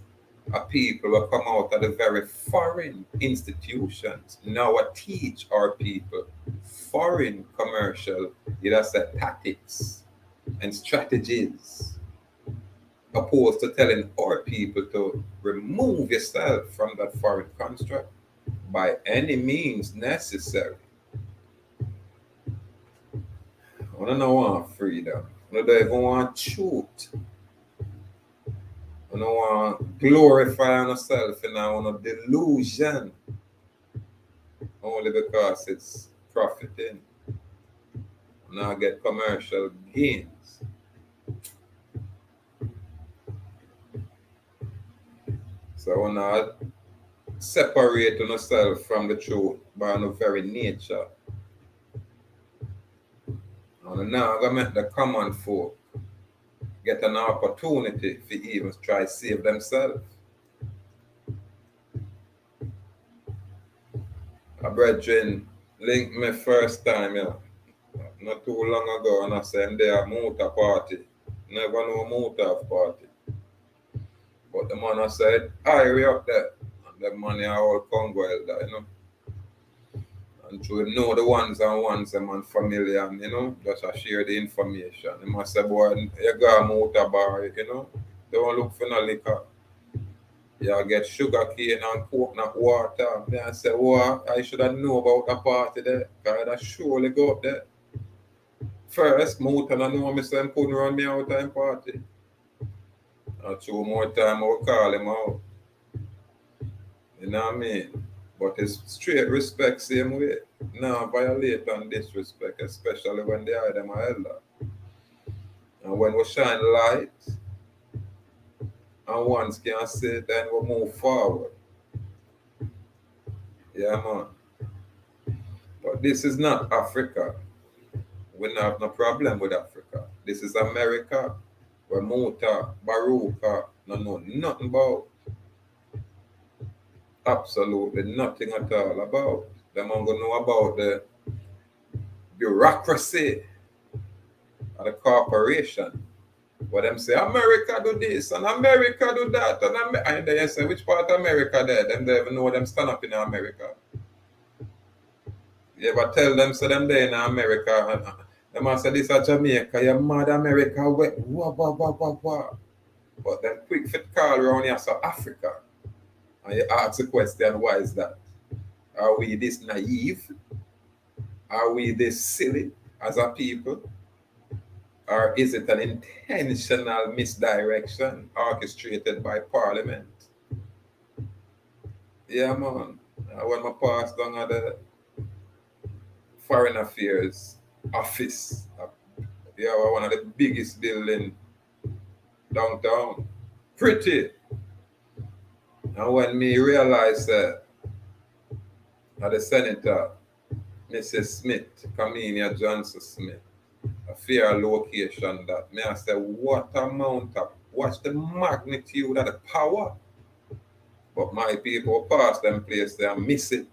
of people who come out of the very foreign institutions. Now I teach our people foreign commercial, either say tactics and strategies, opposed to telling our people to remove yourself from that foreign construct by any means necessary. I don't want freedom. I don't even want truth. I don't want glorify yourself in a delusion only because it's profiting. Now get commercial gains. So when I separate yourself from the truth by the very nature, and now I'm gonna make the common folk get an opportunity to even try save themselves. A brethren linked me first time, not too long ago, and I said they are motor party. Never know motor party. But the man I said, we up there. And the money are all Congo there, And to know the ones them and familiar, and, just I share the information. He must say, boy, you got a motor bar, don't look for no liquor. You get sugar cane and coconut water. Then I say, I should have known about the party there. Because I surely go up there. First, motor I know me say him couldn't run me out of party. And 2 more time I will call him out. You know what I mean? But it's straight respect same way. No violate and disrespect, especially when they are them elder. And when we shine light, and once can say, then we move forward. Yeah, man. But this is not Africa. We don't have no problem with Africa. This is America, where Muta, Baruka, no know nothing about. Absolutely nothing at all about. Them are going to know about the bureaucracy of the corporation. But them say, America do this, and America do that, and they say, which part of America there? Them they even know them stand up in America. You ever tell them, so them there in America, and them say, this is Jamaica, you're mad America, wah. But them quick fit call around here, so Africa. And you ask the question, why is that? Are we this naive? Are we this silly as a people? Or is it an intentional misdirection orchestrated by Parliament? Yeah, man. When I passed down at the Foreign Affairs office, one of the biggest buildings downtown. Pretty. And when me realized that the Senator, Mrs. Smith, Camilla Johnson Smith, a fair location that, me I say, what's the magnitude of the power? But my people pass them place there and miss it.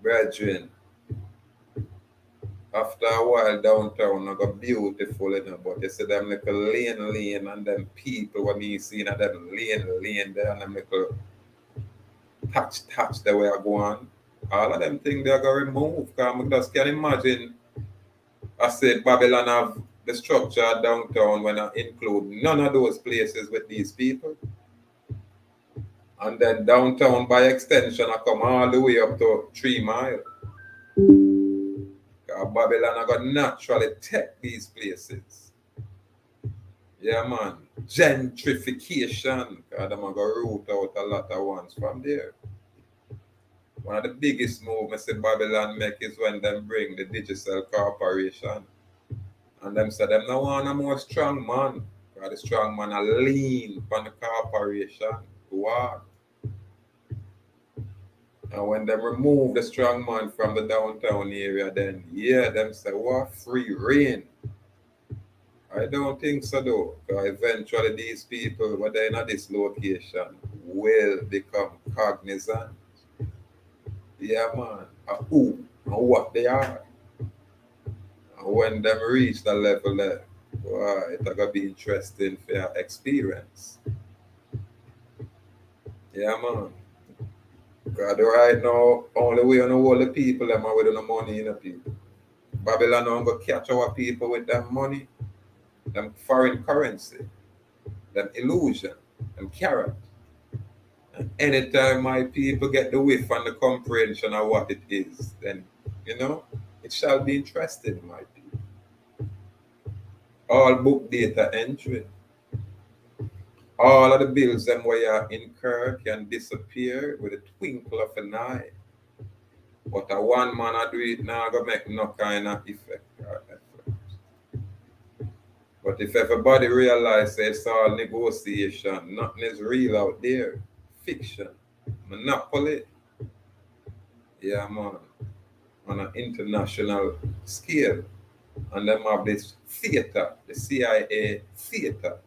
Brethren, after a while downtown, I got beautiful, but you see them little lane, and them people when you see them lane there, and them little touch the way I go on. All of them things they are going to remove, because I just can imagine, I said Babylon have the structure downtown when I include none of those places with these people. And then downtown by extension, I come all the way up to 3 Mile. Babylon are going to naturally take these places. Yeah, man. Gentrification. Because they're going to root out a lot of ones from there. One of the biggest moves Babylon make is when they bring the Digital Corporation. And them say them no want a more strong man. Because the strong man are lean from the corporation. What? And when they remove the strong man from the downtown area, then them say, what? Free reign. I don't think so though. 'Cause eventually these people, when they're in this location, will become cognizant. Yeah, man. Of who and what they are. And when them reach the level there, wow, it's gonna be interesting for your experience. Yeah, man. Because right now, only way on all the people them are with the money in the people. Babylon don't go catch our people with them money, them foreign currency, them illusion, them carrot. And anytime my people get the whiff and the comprehension of what it is, then it shall be interesting, my people. All book data entry, all of the bills them where you incur can disappear with a twinkle of an eye. But a one man I do it now gonna make no kind of effect or effort. But if everybody realize it's all negotiation, nothing is real out there, fiction, monopoly, yeah man, on an international scale. And them have this theater, the CIA theater,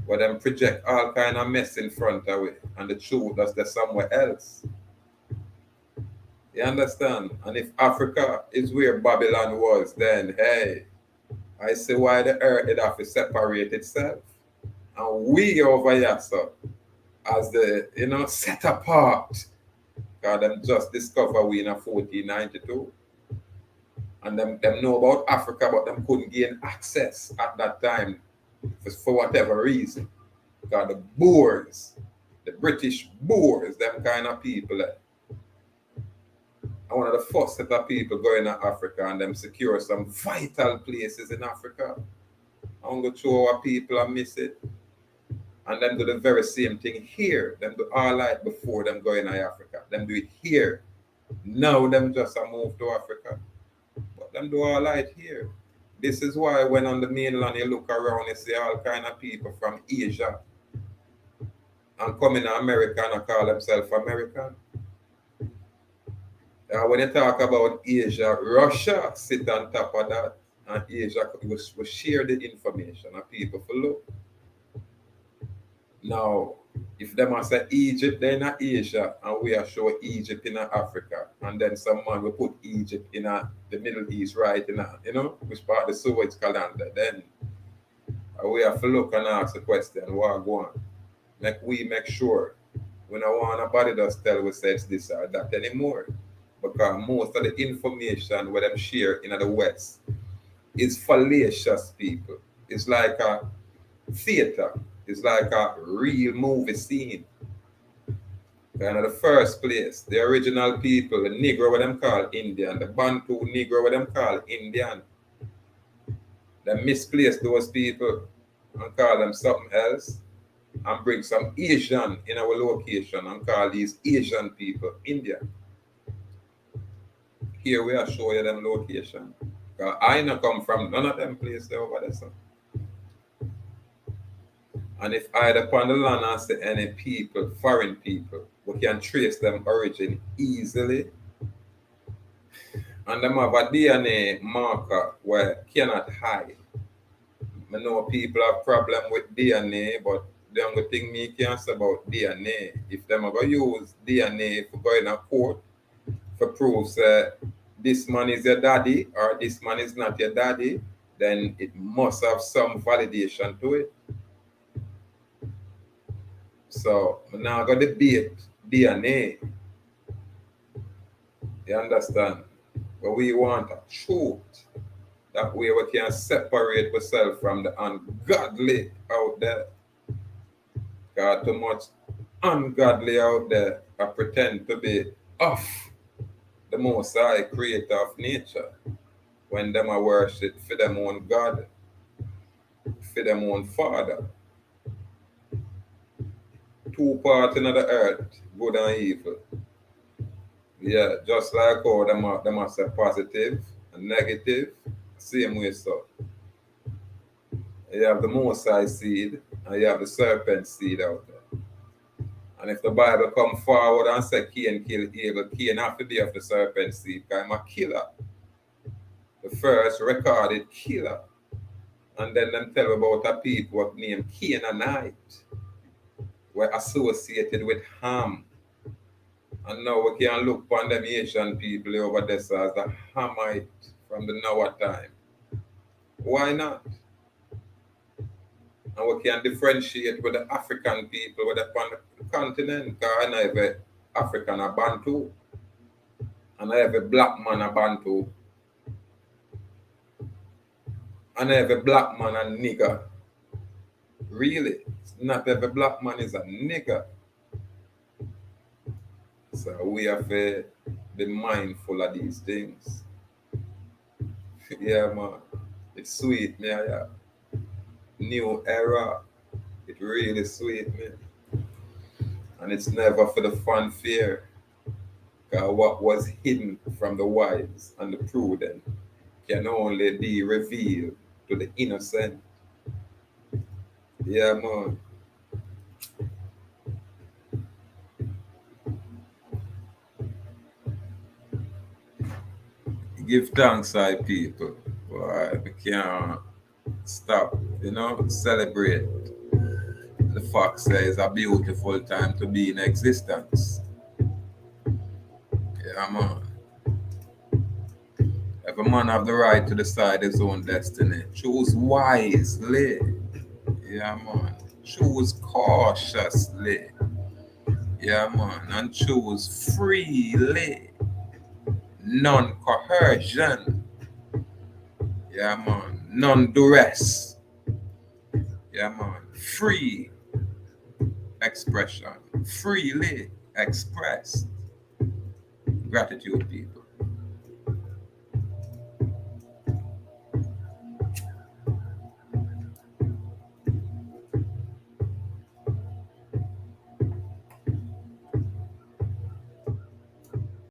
where them project all kind of mess in front of it, and the truth that's there somewhere else. You understand? And if Africa is where Babylon was, then hey, I see why the earth would have to separate itself. And we over here, so, as the set apart, because them just discover we in a 1492. And them know about Africa, but them couldn't gain access at that time for whatever reason. Because the Boers, the British Boers, them kind of people, and one of the first set of people going to Africa and them secure some vital places in Africa. I'm going to show our people and miss it. And them do the very same thing here. Them do all right before them going to Africa. Them do it here. Now them just move to Africa. But them do all right here. This is why when on the mainland you look around, you see all kind of people from Asia and come in America and call themselves American. When you talk about Asia, Russia sit on top of that, and Asia will share the information and people for look. Now, if them are say Egypt, they're in Asia, and we are show Egypt in Africa, and then someone will put Egypt in the Middle East, right in which part of the Suez calendar, then we have to look and ask the question, what go on? Make sure we don't want nobody just tell we say it's this or that anymore. Because most of the information where them share in the West is fallacious, people. It's like a theater. It's like a real movie scene. And in the first place, the original people, the Negro what them call Indian, the Bantu Negro what them call Indian, they misplace those people and call them something else and bring some Asian in our location and call these Asian people Indian. Here we are showing you them location. I not come from none of them places over there. So. And if I upon the land and see any people, foreign people, we can trace them origin easily. And them have a DNA marker where cannot hide. I know people have problem with DNA, but the only thing me can say about DNA, if them are going to use DNA for going to court for proof this man is your daddy or this man is not your daddy, then it must have some validation to it. So now I'm going to debate DNA. You understand? But we want a truth. That way we can separate ourselves from the ungodly out there. Because too much ungodly out there I pretend to be off the Most High creator of nature when them are worship for them own God, for them own Father. Two parts in the earth, good and evil. Yeah, just like how them are say positive and negative, same way so. You have the Most High seed and you have the serpent seed out there. And if the Bible come forward and say Cain killed Abel, Cain have to be of the serpent seed because I'm a killer. The first recorded killer. And then them tell about a people what named Canaanite were associated with Ham. And now we can look upon them Asian people over there as the Hamite from the Noah time. Why not? And we can differentiate with the African people with upon the continent. Because I know every African a Bantu. And every black man a Bantu. And every black man a nigger. Really? Not every black man is a nigger. So we have to be mindful of these things. Yeah, man. It's sweet, man. Yeah. New era. It really sweet, man. And it's never for the fanfare. Because what was hidden from the wise and the prudent can only be revealed to the innocent. Yeah, man. Give thanks, I people. Boy, we can't stop, celebrate the fact that it's a beautiful time to be in existence. Yeah, man. Every man have the right to decide his own destiny. Choose wisely. Yeah, man. Choose cautiously. Yeah, man. And choose freely. None coercion. Yeah, man. None duress. Yeah, man. Free expression. Freely expressed. Gratitude, people.